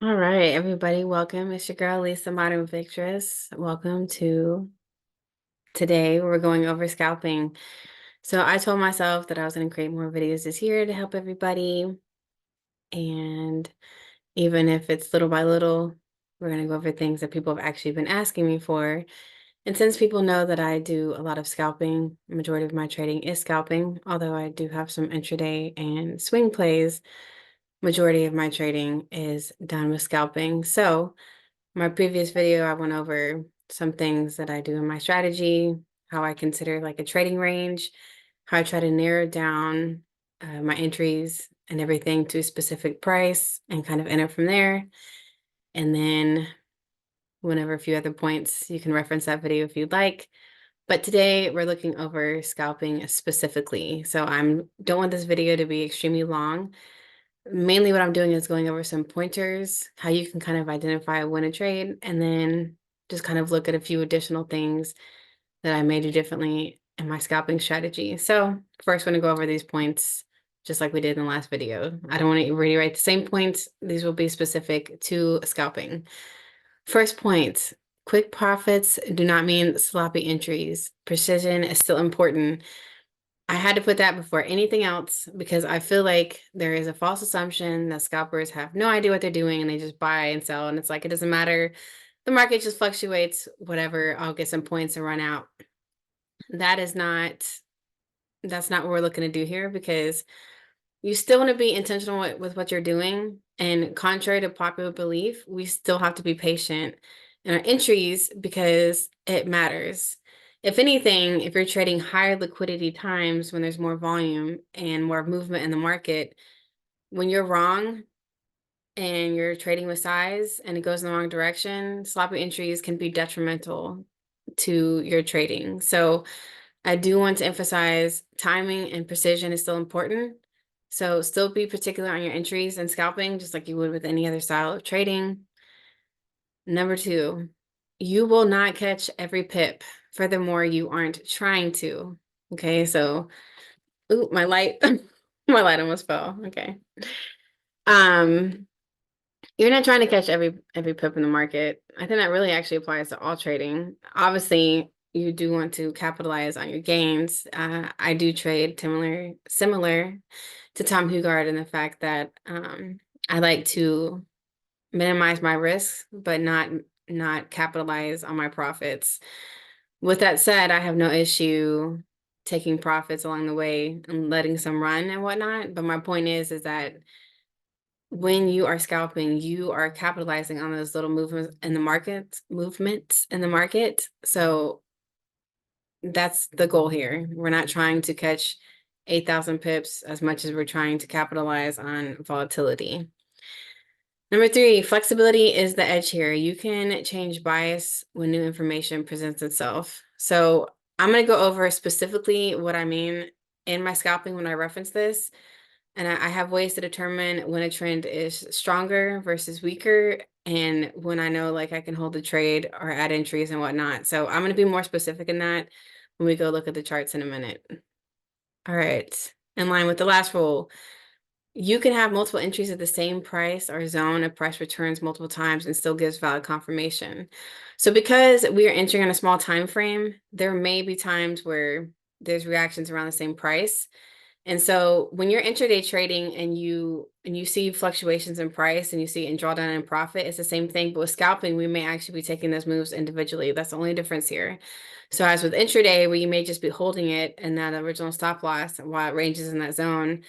All right, everybody, welcome. It's your girl, Lisa, Modern Victress. Welcome to today. We're going over scalping. So I told myself that I was going to create more videos this year to help everybody. And even if it's little by little, we're going to go over things that people have actually been asking me for. And since people know that I do a lot of scalping, majority of my trading is scalping, although I do have some intraday and swing plays, majority of my trading is done with scalping. So my previous video, I went over some things that I do in my strategy, how I consider like a trading range, how I try to narrow down my entries and everything to a specific price and kind of enter from there. And then whenever a few other points, you can reference that video if you'd like. But today we're looking over scalping specifically. So don't want this video to be extremely long. Mainly what I'm doing is going over some pointers, how you can kind of identify when to trade, and then just kind of look at a few additional things that I may do differently in my scalping strategy. So first, I'm going to go over these points just like we did in the last video. I don't want to reiterate the same points. These will be specific to scalping. First point, quick profits do not mean sloppy entries. Precision is still important. I had to put that before anything else because I feel like there is a false assumption that scalpers have no idea what they're doing and they just buy and sell. And it's like, it doesn't matter. The market just fluctuates, whatever. I'll get some points and run out. That is not, that's not what we're looking to do here because you still want to be intentional with what you're doing. And contrary to popular belief, we still have to be patient in our entries because it matters. If anything, if you're trading higher liquidity times when there's more volume and more movement in the market, when you're wrong and you're trading with size and it goes in the wrong direction, sloppy entries can be detrimental to your trading. So I do want to emphasize timing and precision is still important. So still be particular on your entries and scalping, just like you would with any other style of trading. Number two, you will not catch every pip. Furthermore, you aren't trying to. Okay, so, ooh, my light, my light almost fell. Okay. Um, you're not trying to catch every pip in the market. I think that really actually applies to all trading. Obviously, you do want to capitalize on your gains. I do trade similar to Tom Hugard in the fact that I like to minimize my risks, but not capitalize on my profits. With that said, I have no issue taking profits along the way and letting some run and whatnot. But my point is that when you are scalping, you are capitalizing on those little movements in the market. So that's the goal here. We're not trying to catch 8,000 pips as much as we're trying to capitalize on volatility. Number three, flexibility is the edge here. You can change bias when new information presents itself. So I'm going to go over specifically what I mean in my scalping when I reference this. And I have ways to determine when a trend is stronger versus weaker, and when I know like I can hold the trade or add entries and whatnot. So I'm going to be more specific in that when we go look at the charts in a minute. All right. In line with the last rule, you can have multiple entries at the same price or zone if price returns multiple times and still gives valid confirmation. So because we are entering on a small time frame, there may be times where there's reactions around the same price. And so when you're intraday trading and you see fluctuations in price and you see in drawdown and profit, it's the same thing. But with scalping, we may actually be taking those moves individually. That's the only difference here. So as with intraday, where you may just be holding it in that original stop loss while it ranges in that zone,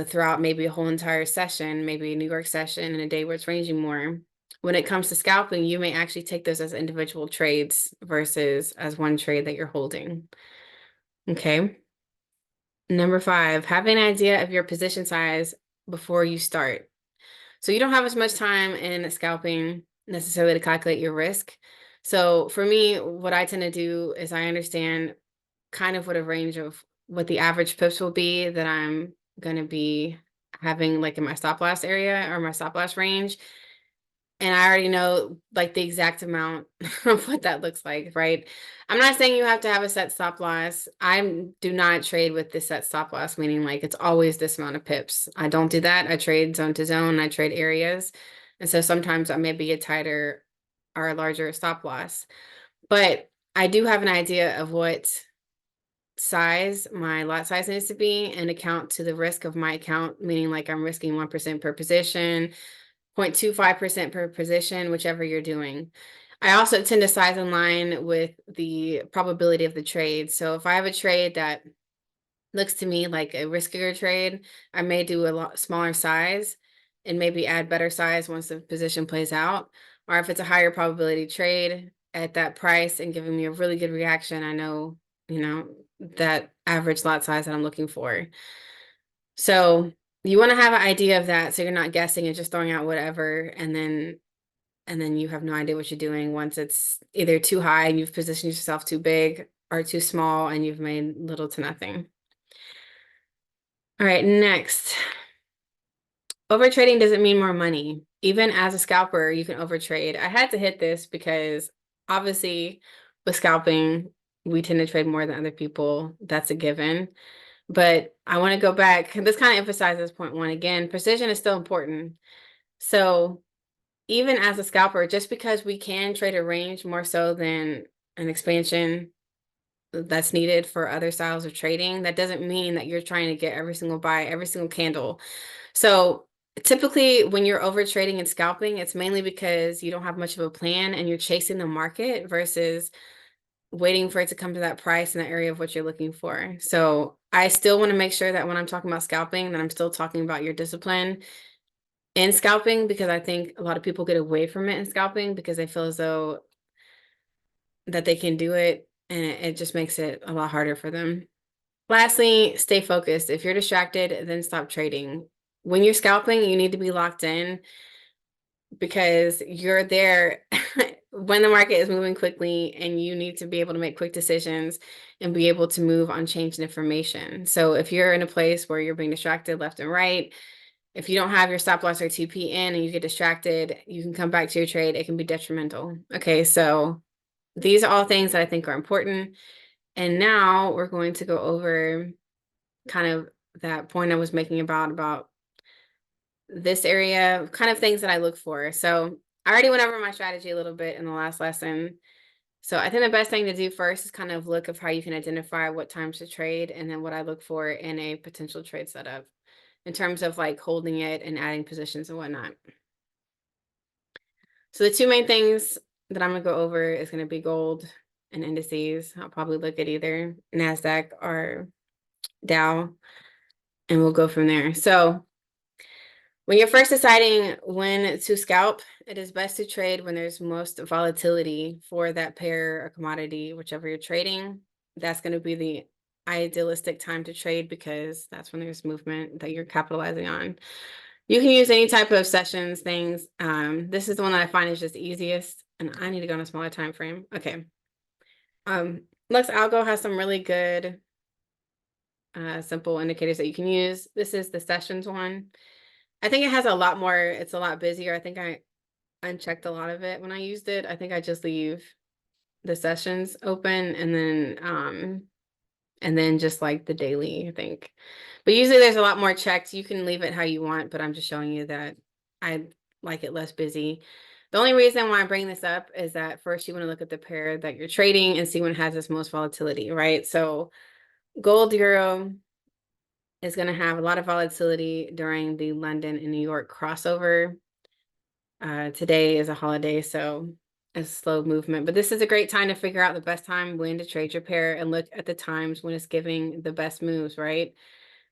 throughout maybe a whole entire session, maybe a New York session and a day where it's ranging more. When it comes to scalping, you may actually take those as individual trades versus as one trade that you're holding. Okay. Number five, have an idea of your position size before you start. So you don't have as much time in scalping necessarily to calculate your risk. So for me, what I tend to do is I understand kind of what a range of what the average pips will be that I'm going to be having like in my stop loss area or my stop loss range. and I already know like the exact amount of what that looks like, right? I'm not saying you have to have a set stop loss. I do not trade with the set stop loss, meaning like it's always this amount of pips. I don't do that. I trade zone to zone, I trade areas. And so sometimes I may be a tighter or a larger stop loss. But I do have an idea of what size my lot size needs to be and account to the risk of my account, meaning like I'm risking 1% per position, 0.25% per position, whichever you're doing. I also tend to size in line with the probability of the trade. So if I have a trade that looks to me like a riskier trade, I may do a lot smaller size and maybe add better size once the position plays out. Or if it's a higher probability trade at that price and giving me a really good reaction, I know, that average lot size that I'm looking for. So you want to have an idea of that so you're not guessing and just throwing out whatever and then you have no idea what you're doing once it's either too high and you've positioned yourself too big or too small and you've made little to nothing. All right, next. Overtrading doesn't mean more money. Even as a scalper, you can overtrade. I had to hit this because obviously with scalping, we tend to trade more than other people. That's a given. But I want to go back. This kind of emphasizes point one again. Precision is still important. So even as a scalper, just because we can trade a range more so than an expansion that's needed for other styles of trading, that doesn't mean that you're trying to get every single buy, every single candle. So typically when you're over trading and scalping, it's mainly because you don't have much of a plan and you're chasing the market versus waiting for it to come to that price in the area of what you're looking for. So I still want to make sure that when I'm talking about scalping, that I'm still talking about your discipline in scalping, because I think a lot of people get away from it in scalping because they feel as though that they can do it and it just makes it a lot harder for them. Lastly, stay focused. If you're distracted, then stop trading. When you're scalping, you need to be locked in because you're there when the market is moving quickly and you need to be able to make quick decisions and be able to move on changed information. So if you're in a place where you're being distracted left and right, if you don't have your stop loss or TP in and you get distracted, you can come back to your trade. It can be detrimental. Okay, so these are all things that I think are important. And now we're going to go over kind of that point I was making about this area, kind of things that I look for. So I already went over my strategy a little bit in the last lesson. So I think the best thing to do first is kind of look of how you can identify what times to trade and then what I look for in a potential trade setup in terms of like holding it and adding positions and whatnot. So the two main things that I'm gonna go over is gonna be gold and indices. I'll probably look at either NASDAQ or Dow and we'll go from there. So when you're first deciding when to scalp, it is best to trade when there's most volatility for that pair or commodity, whichever you're trading. That's going to be the idealistic time to trade because that's when there's movement that you're capitalizing on. You can use any type of sessions, things. This is the one that I find is just easiest, and I need to go on a smaller time frame. Okay. Lux Algo has some really good simple indicators that you can use. This is the sessions one. I think it has a lot more, it's a lot busier. I think I unchecked a lot of it when I used it. I think I just leave the sessions open and then just like the daily, I think. But usually there's a lot more checks. You can leave it how you want, but I'm just showing you that I like it less busy. The only reason why I bring this up is that first you want to look at the pair that you're trading and see when it has its most volatility, right? So gold euro is going to have a lot of volatility during the London and New York crossover. Today is a holiday, so it's slow movement, but this is a great time to figure out the best time when to trade your pair and look at the times when it's giving the best moves, right?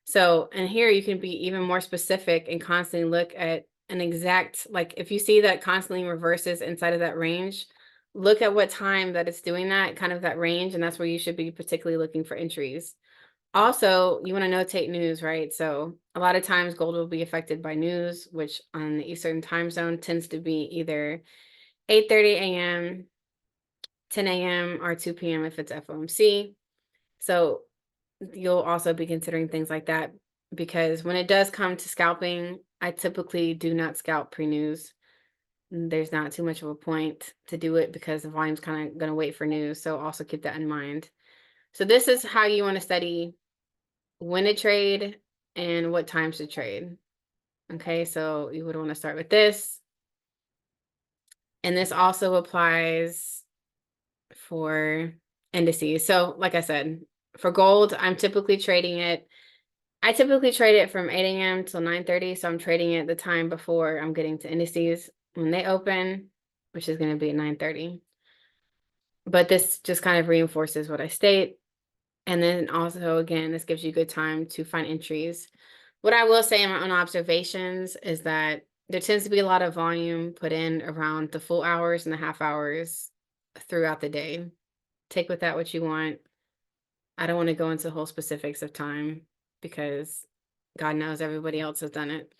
So, and here you can be even more specific and constantly look at an exact, like if you see that constantly reverses inside of that range, look at what time that it's doing that, kind of that range, and that's where you should be particularly looking for entries. Also, you want to notate news, right? So a lot of times gold will be affected by news, which on the Eastern time zone tends to be either 8:30 a.m., 10 a.m., or 2 p.m. if it's FOMC. So you'll also be considering things like that because when it does come to scalping, I typically do not scalp pre-news. there's not too much of a point to do it because the volume's kind of going to wait for news. So also keep that in mind. So this is how you want to study when to trade and what times to trade. Okay, so you would want to start with this. And this also applies for indices. So like I said, for gold, I typically trade it from 8 a.m. till 9:30. So I'm trading it the time before I'm getting to indices when they open, which is going to be at 9:30. But this just kind of reinforces what I state. And then also, again, this gives you good time to find entries. What I will say in my own observations is that there tends to be a lot of volume put in around the full hours and the half hours throughout the day. Take with that what you want. I don't want to go into the whole specifics of time because God knows everybody else has done it.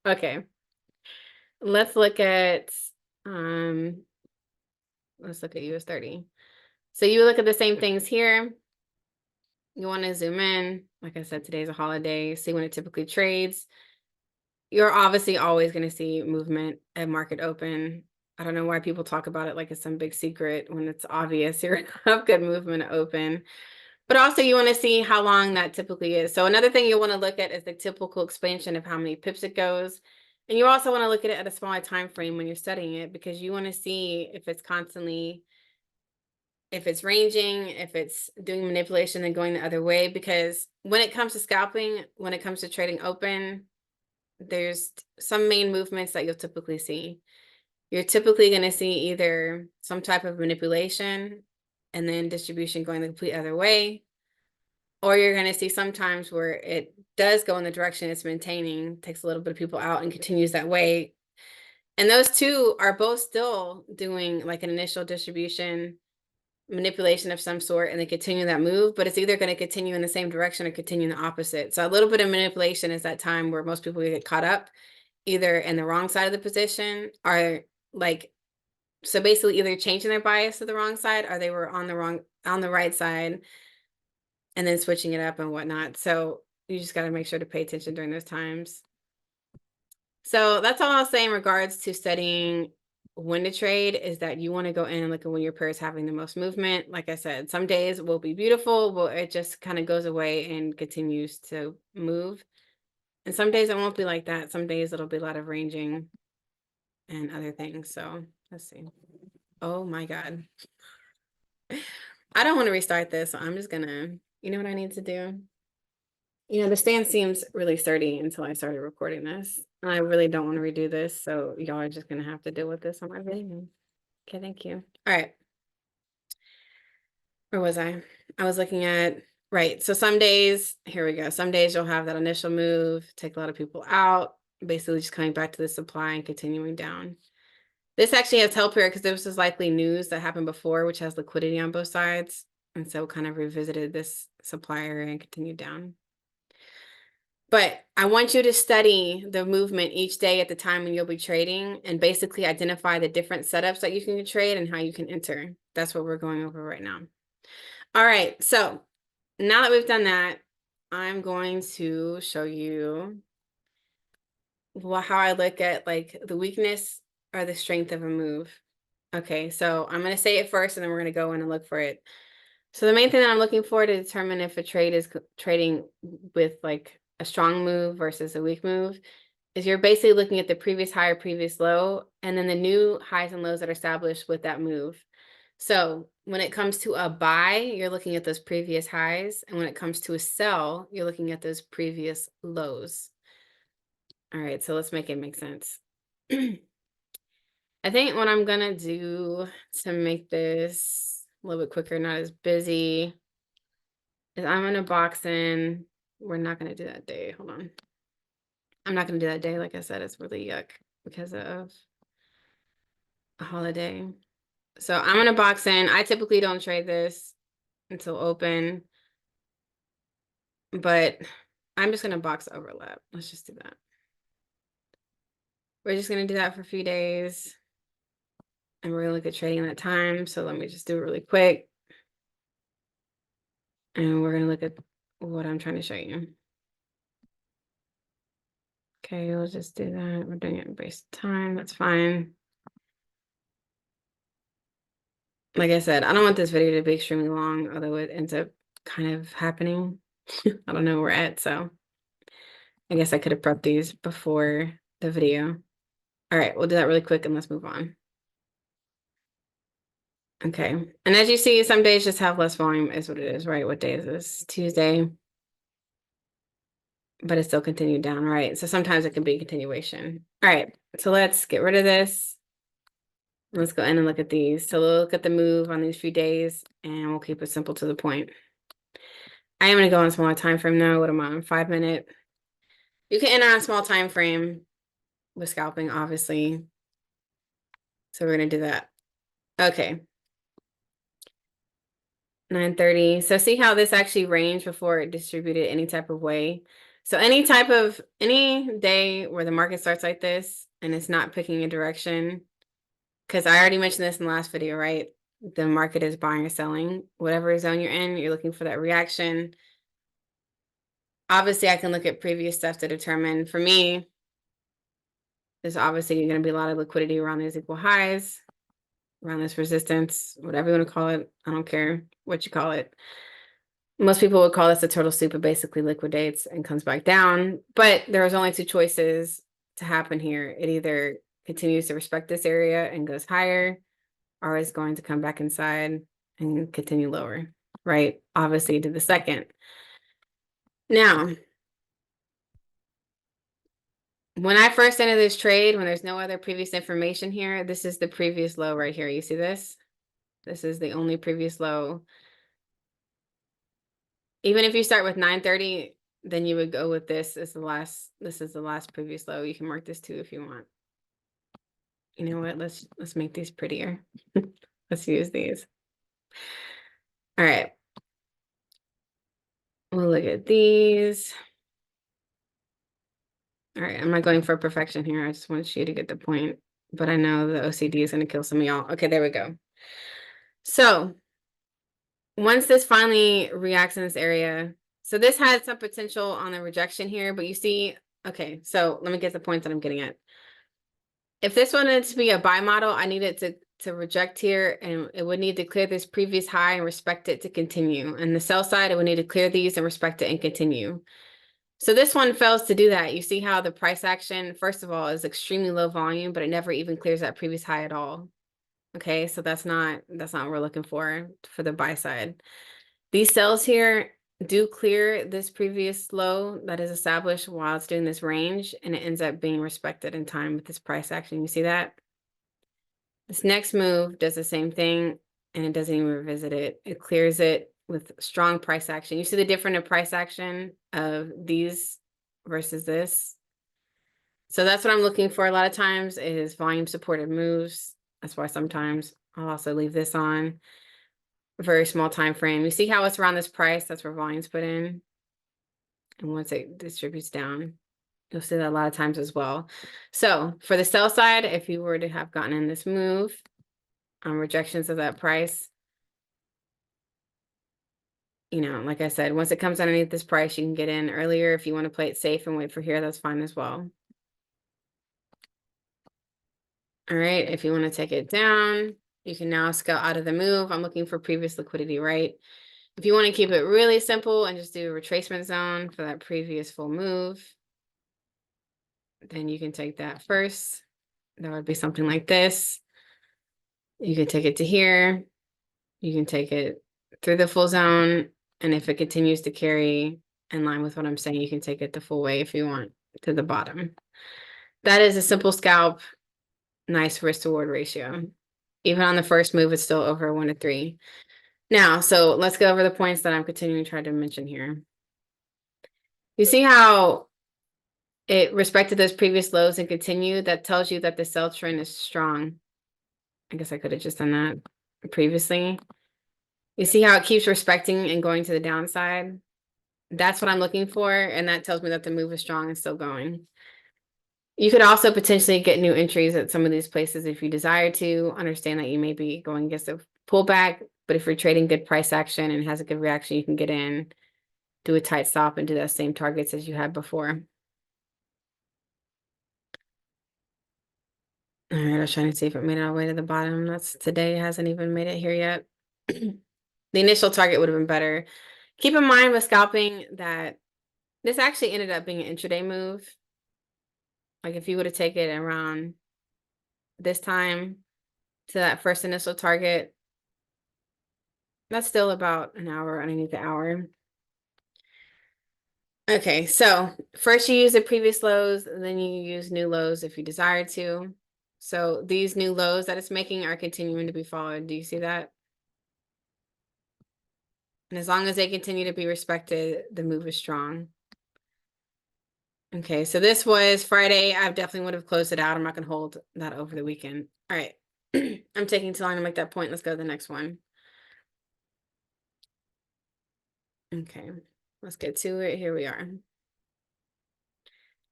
Okay. Let's look at um US 30. So you look at the same things here. You want to zoom in. Like I said, today's a holiday. See when it typically trades. You're obviously always going to see movement at market open. I don't know why people talk about it like it's some big secret when it's obvious you're going to have good movement at open. But also you want to see how long that typically is. So another thing you want to look at is the typical expansion of how many pips it goes. And you also want to look at it at a smaller time frame when you're studying it because you want to see if it's constantly, if it's ranging, if it's doing manipulation and going the other way. Because when it comes to scalping, when it comes to trading open, there's some main movements that you'll typically see. You're typically going to see either some type of manipulation and then distribution going the complete other way, or you're going to see sometimes where it does go in the direction it's maintaining, takes a little bit of people out and continues that way. And those two are both still doing like an initial distribution manipulation of some sort and they continue that move, but it's either going to continue in the same direction or continue in the opposite. So a little bit of manipulation is that time where most people get caught up either in the wrong side of the position or like, so basically either changing their bias to the wrong side or they were on the right side and then switching it up and whatnot. So you just got to make sure to pay attention during those times. So that's all I'll say in regards to studying when to trade is that you want to go in and look at when your pair is having the most movement. Like I said, some days will be beautiful, but it just kind of goes away and continues to move. And some days it won't be like that. Some days it'll be a lot of ranging and other things. So let's see. Oh my God. I don't want to restart this. So I'm just gonna, you know what I need to do? You know, the stand seems really sturdy until I started recording this. And I really don't want to redo this. So y'all are just gonna have to deal with this on my video. Okay, thank you. All right. Where was I? I was looking at, right. So some days, here we go. Some days you'll have that initial move, take a lot of people out, basically just coming back to the supply and continuing down. This actually has help here because this was likely news that happened before, which has liquidity on both sides. And so kind of revisited this supply area and continued down. But I want you to study the movement each day at the time when you'll be trading and basically identify the different setups that you can trade and how you can enter. That's what we're going over right now. All right, so now that we've done that, I'm going to show you how I look at like the weakness or the strength of a move. Okay, so I'm going to say it first and then we're going to go in and look for it. So the main thing that I'm looking for to determine if a trade is trading with like a strong move versus a weak move is you're basically looking at the previous high or previous low and then the new highs and lows that are established with that move. So when it comes to a buy, you're looking at those previous highs. And when it comes to a sell, you're looking at those previous lows. All right, so let's make it make sense. I think what I'm gonna do to make this a little bit quicker, not as busy, is I'm gonna box in. We're not gonna do that day. Hold on. I'm not gonna do that day. Like I said, it's really yuck because of a holiday. So I'm gonna box in. I typically don't trade this until open, but I'm just gonna box overlap. Let's just do that. We're just gonna do that for a few days. And we're gonna look at trading that time. So let me just do it really quick. And we're gonna look at what I'm trying to show you. Okay, we'll just do that. We're doing it based time. That's fine. Like I said, I don't want this video to be extremely long, although it ends up kind of happening. I don't know where we're at, so I guess I could have prepped these before the video. All right, we'll do that really quick and let's move on. Okay, and as you see, some days just have less volume is what it is, right? What day is this? Tuesday. But it still continued down, right? So sometimes it can be a continuation. All right, so let's get rid of this. Let's go in and look at these. So we'll look at the move on these few days and we'll keep it simple to the point. I am going to go on a smaller time frame now. What am I on? 5 minute. You can enter on a small time frame with scalping, obviously. So we're going to do that. Okay. 9:30. So see how this actually ranged before it distributed any type of way. So any day where the market starts like this and it's not picking a direction, because I already mentioned this in the last video, right? The market is buying or selling. Whatever zone you're in, you're looking for that reaction. Obviously, I can look at previous stuff to determine. For me, there's obviously going to be a lot of liquidity around these equal highs, around this resistance, whatever you want to call it. I don't care what you call it. Most people would call this a turtle soup. It basically liquidates and comes back down. But there's only two choices to happen here. It either continues to respect this area and goes higher, or is going to come back inside and continue lower, right? Obviously, to the second. Now, when I first entered this trade, when there's no other previous information here, this is the previous low right here. You see this? This is the only previous low. Even if you start with 9:30, then you would go with this as the last, this is the last previous low. You can mark this too if you want. You know what? Let's make these prettier. Let's use these. All right. We'll look at these. All right, I'm not going for perfection here. I just want you to get the point. But I know the OCD is going to kill some of y'all. Okay, there we go. So once this finally reacts in this area, so this had some potential on the rejection here, but you see, okay, so let me get the point that I'm getting at. If this wanted to be a buy model, I need it to reject here, and it would need to clear this previous high and respect it to continue. And the sell side, it would need to clear these and respect it and continue. So this one fails to do that. You see how the price action, first of all, is extremely low volume, but it never even clears that previous high at all. Okay, so that's not what we're looking for the buy side. These sells here do clear this previous low that is established while it's doing this range, and it ends up being respected in time with this price action. You see that? This next move does the same thing, and it doesn't even revisit it. It clears it with strong price action. You see the difference in price action of these versus this. So that's what I'm looking for a lot of times is volume supported moves. That's why sometimes I'll also leave this on. Very small time frame. You see how it's around this price? That's where volume's put in. And once it distributes down, you'll see that a lot of times as well. So for the sell side, if you were to have gotten in this move on rejections of that price, you know, like I said, once it comes underneath this price, you can get in earlier. If you want to play it safe and wait for here, that's fine as well. All right, if you want to take it down, you can now scale out of the move. I'm looking for previous liquidity, right? If you want to keep it really simple and just do a retracement zone for that previous full move, then you can take that first. That would be something like this. You can take it to here. You can take it through the full zone. And if it continues to carry in line with what I'm saying, you can take it the full way if you want to the bottom. That is a simple scalp, nice risk to reward ratio. Even on the first move, it's still over 1 to 3. Now, so let's go over the points that I'm continuing to try to mention here. You see how it respected those previous lows and continued? That tells you that the sell trend is strong. I guess I could have just done that previously. You see how it keeps respecting and going to the downside? That's what I'm looking for, and that tells me that the move is strong and still going. You could also potentially get new entries at some of these places if you desire to. Understand that you may be going against a pullback, but if you're trading good price action and has a good reaction, you can get in, do a tight stop, and do those same targets as you had before. All right, I was trying to see if it made it all the way to the bottom. That's today, it hasn't even made it here yet. The initial target would have been better. Keep in mind with scalping that this actually ended up being an intraday move. Like if you would have taken it around this time to that first initial target, that's still about an hour underneath the hour. Okay, so first you use the previous lows, and then you use new lows if you desire to. So these new lows that it's making are continuing to be followed. Do you see that? And as long as they continue to be respected, the move is strong. Okay, so this was Friday. I definitely would have closed it out. I'm not going to hold that over the weekend. All right. I'm taking too long to make that point. Let's go to the next one. Okay, let's get to it. Here we are.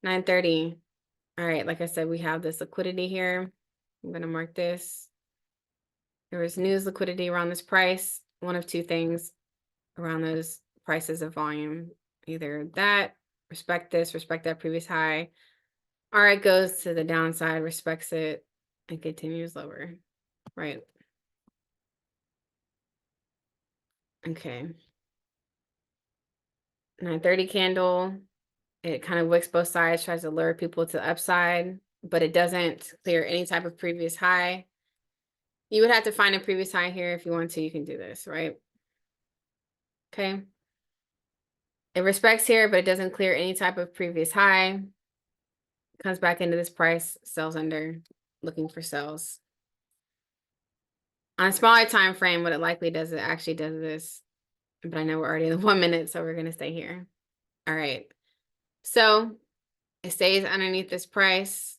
9:30. All right, like I said, we have this liquidity here. I'm going to mark this. There was news liquidity around this price. One of two things around those prices of volume. Either that, respect this, respect that previous high, or it goes to the downside, respects it, and continues lower, right? Okay. 9:30 candle. It kind of wicks both sides, tries to lure people to the upside, but it doesn't clear any type of previous high. You would have to find a previous high here if you want to. You can do this, right? Okay. It respects here, but it doesn't clear any type of previous high. Comes back into this price, sells under, looking for sells. On a smaller time frame, what it likely does, it actually does this. But I know we're already in the 1 minute, so we're going to stay here. All right. So it stays underneath this price.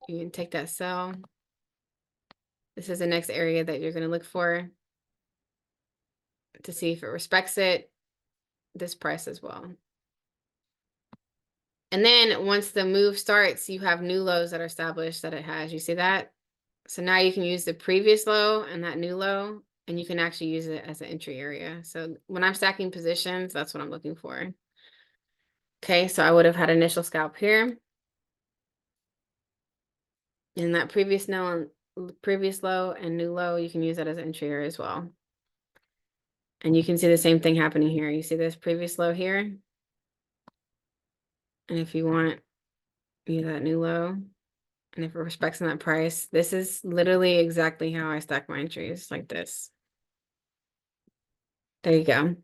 You can take that sell. This is the next area that you're going to look for to see if it respects it, this price as well. And then once the move starts, you have new lows that are established that it has. You see that? So now you can use the previous low and that new low, and you can actually use it as an entry area. So when I'm stacking positions, that's what I'm looking for. Okay, so I would have had initial scalp here. And that previous low and new low, you can use that as an entry area as well. And you can see the same thing happening here. You see this previous low here? And if you want, use that new low. And if it respects in that price, this is literally exactly how I stack my entries, like this. There you go.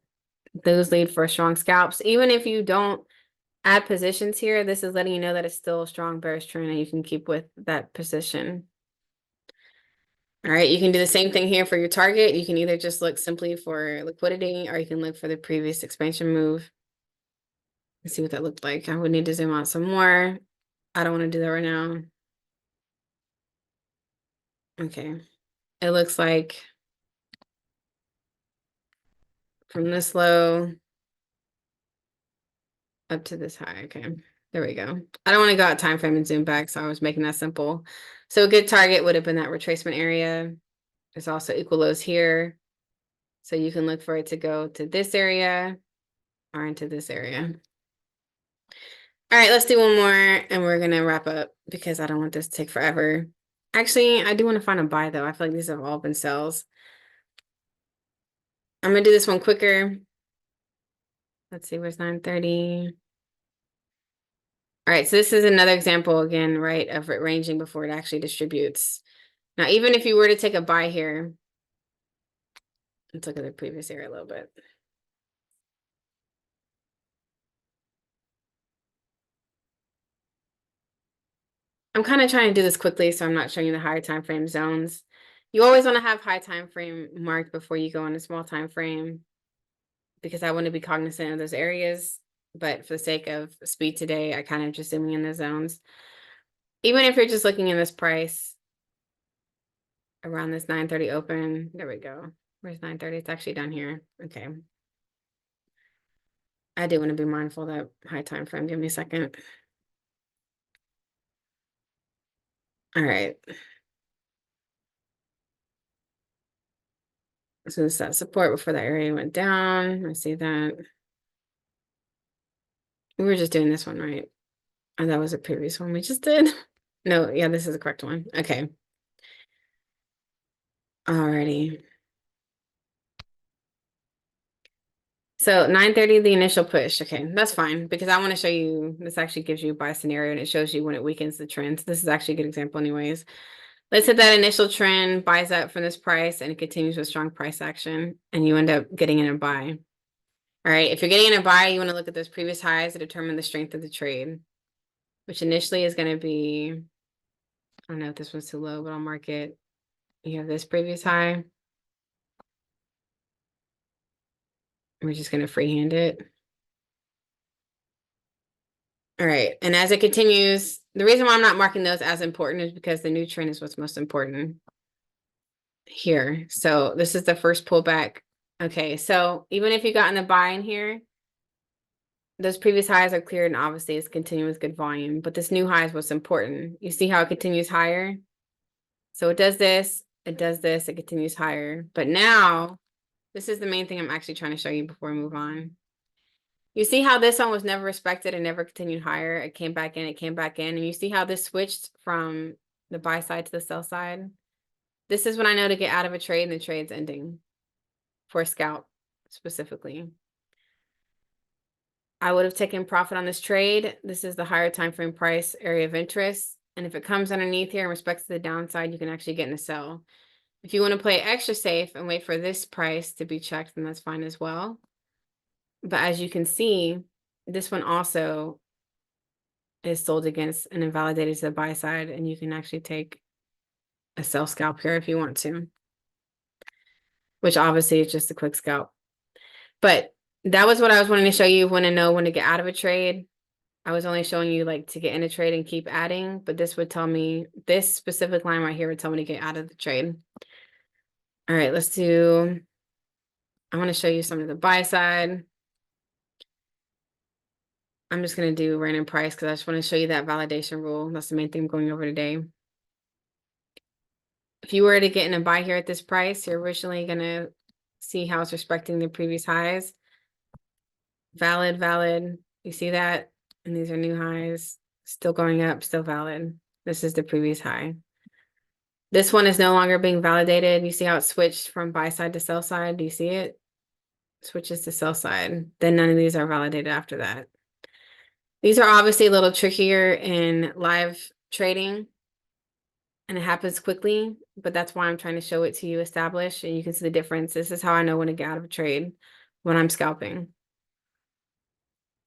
Those lead for strong scalps. Even if you don't add positions here, this is letting you know that it's still a strong bearish trend and you can keep with that position. All right, you can do the same thing here for your target. You can either just look simply for liquidity or you can look for the previous expansion move. Let's see what that looked like. I would need to zoom out some more. I don't want to do that right now. Okay. It looks like from this low up to this high. Okay. There we go. I don't want to go out time frame and zoom back, so I was making that simple. So a good target would have been that retracement area. There's also equal lows here. So you can look for it to go to this area or into this area. All right, let's do one more and we're going to wrap up because I don't want this to take forever. Actually, I do want to find a buy though. I feel like these have all been sells. I'm going to do this one quicker. Let's see, where's 9:30? All right, so this is another example again, right, of it ranging before it actually distributes. Now, even if you were to take a buy here, let's look at the previous area a little bit. I'm kind of trying to do this quickly, so I'm not showing you the higher time frame zones. You always want to have high time frame marked before you go in a small time frame because I want to be cognizant of those areas. But for the sake of speed today, I kind of just zooming in the zones. Even if you're just looking in this price around this 9:30 open, there we go. Where's 9:30? It's actually down here. Okay. I do want to be mindful of that high time frame. Give me a second. All right. So this is that support before that area went down. I see that. We were just doing this one, right? And that was a previous one we just did. No, yeah, this is the correct one. Okay. Alrighty. So 9:30, the initial push. Okay, that's fine because I want to show you, this actually gives you by scenario and it shows you when it weakens the trend. So this is actually a good example anyways. Let's hit that initial trend, buys up from this price, and it continues with strong price action, and you end up getting in a buy. All right, if you're getting in a buy, you want to look at those previous highs to determine the strength of the trade, which initially is going to be, I don't know if this one's too low, but I'll mark it. You have this previous high. We're just going to freehand it. All right, and as it continues, the reason why I'm not marking those as important is because the new trend is what's most important here. So this is the first pullback. Okay, so even if you got in the buy in here, those previous highs are cleared and obviously it's continuing with good volume, but this new high is what's important. You see how it continues higher? So it does this, it does this, it continues higher. But now, this is the main thing I'm actually trying to show you before we move on. You see how this one was never respected and never continued higher? It came back in, it came back in. And you see how this switched from the buy side to the sell side? This is when I know to get out of a trade and the trade's ending for a scalp specifically. I would have taken profit on this trade. This is the higher time frame price area of interest. And if it comes underneath here and respects the downside, you can actually get in a sell. If you want to play extra safe and wait for this price to be checked, then that's fine as well. But as you can see, this one also is sold against and invalidated to the buy side, and you can actually take a sell scalp here if you want to, which obviously is just a quick scalp. But that was what I was wanting to show you when to know when to get out of a trade. I was only showing you like to get in a trade and keep adding, but this would tell me, this specific line right here would tell me to get out of the trade. All right, let's do, I want to show you some of the buy side. I'm just going to do random price because I just want to show you that validation rule. That's the main thing I'm going over today. If you were to get in a buy here at this price, you're originally going to see how it's respecting the previous highs. Valid, valid. You see that? And these are new highs. Still going up, still valid. This is the previous high. This one is no longer being validated. You see how it switched from buy side to sell side? Do you see it? Switches to sell side. Then none of these are validated after that. These are obviously a little trickier in live trading and it happens quickly, but that's why I'm trying to show it to you established and you can see the difference. This is how I know when to get out of a trade when I'm scalping.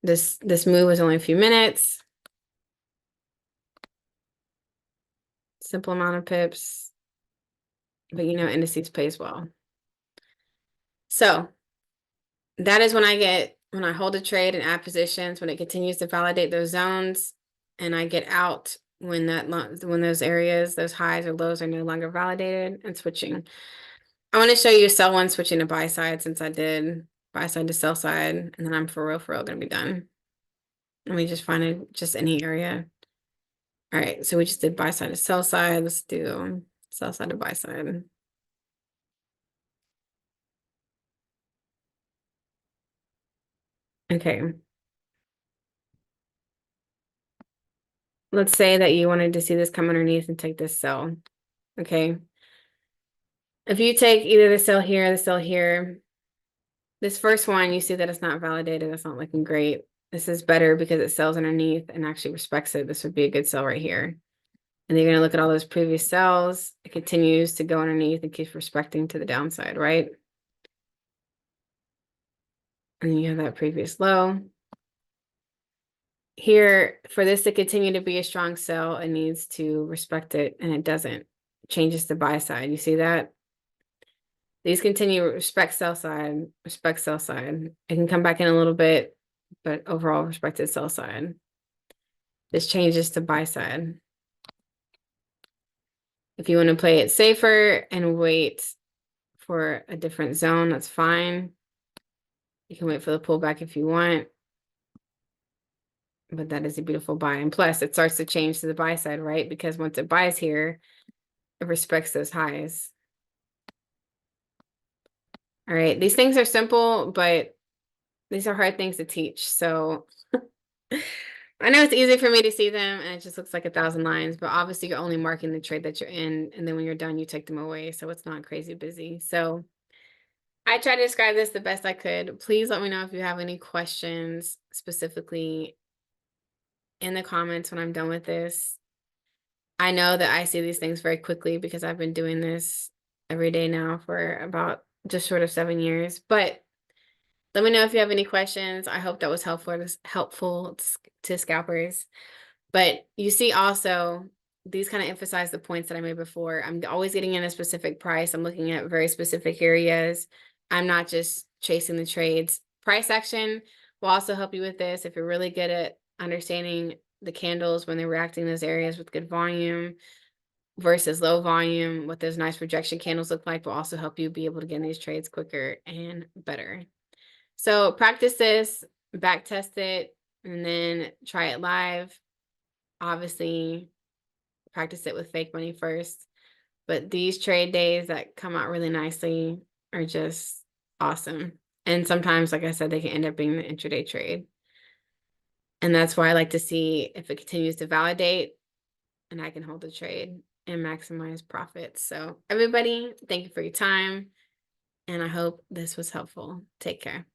This move was only a few minutes. Simple amount of pips, but you know, indices pays well. So that is when I hold a trade and add positions, when it continues to validate those zones and I get out when those areas, those highs or lows are no longer validated and switching. I want to show you sell one switching to buy side since I did buy side to sell side, and then I'm for real gonna be done. Let me just find just any area. All right, so we just did buy side to sell side. Let's do sell side to buy side. Okay. Let's say that you wanted to see this come underneath and take this sell. Okay. If you take either the sell here or the sell here, this first one, you see that it's not validated. It's not looking great. This is better because it sells underneath and actually respects it. This would be a good sell right here. And you're going to look at all those previous sells. It continues to go underneath and keeps respecting to the downside, right? And then you have that previous low. Here, for this to continue to be a strong sell, it needs to respect it, and it doesn't. It changes to buy side. You see that? These continue respect sell side, respect sell side. It can come back in a little bit, but overall respected sell side. This changes to buy side. If you want to play it safer and wait for a different zone, that's fine. You can wait for the pullback if you want. But that is a beautiful buy. And plus, it starts to change to the buy side, right? Because once it buys here, it respects those highs. All right. These things are simple, but these are hard things to teach. So I know it's easy for me to see them and it just looks like 1,000 lines, but obviously you're only marking the trade that you're in, and then when you're done, you take them away. So it's not crazy busy. So I tried to describe this the best I could. Please let me know if you have any questions specifically in the comments when I'm done with this. I know that I see these things very quickly because I've been doing this every day now for about just short of 7 years. But let me know if you have any questions. I hope that was helpful to scalpers. But you see also, these kind of emphasize the points that I made before. I'm always getting in a specific price. I'm looking at very specific areas. I'm not just chasing the trades. Price action will also help you with this if you're really good at understanding the candles when they're reacting in those areas with good volume versus low volume. What those nice projection candles look like will also help you be able to get in these trades quicker and better. So practice this, back test it, and then try it live. Obviously, practice it with fake money first. But these trade days that come out really nicely are just awesome. And sometimes, like I said, they can end up being the intraday trade. And that's why I like to see if it continues to validate and I can hold the trade and maximize profits. So everybody, thank you for your time. And I hope this was helpful. Take care.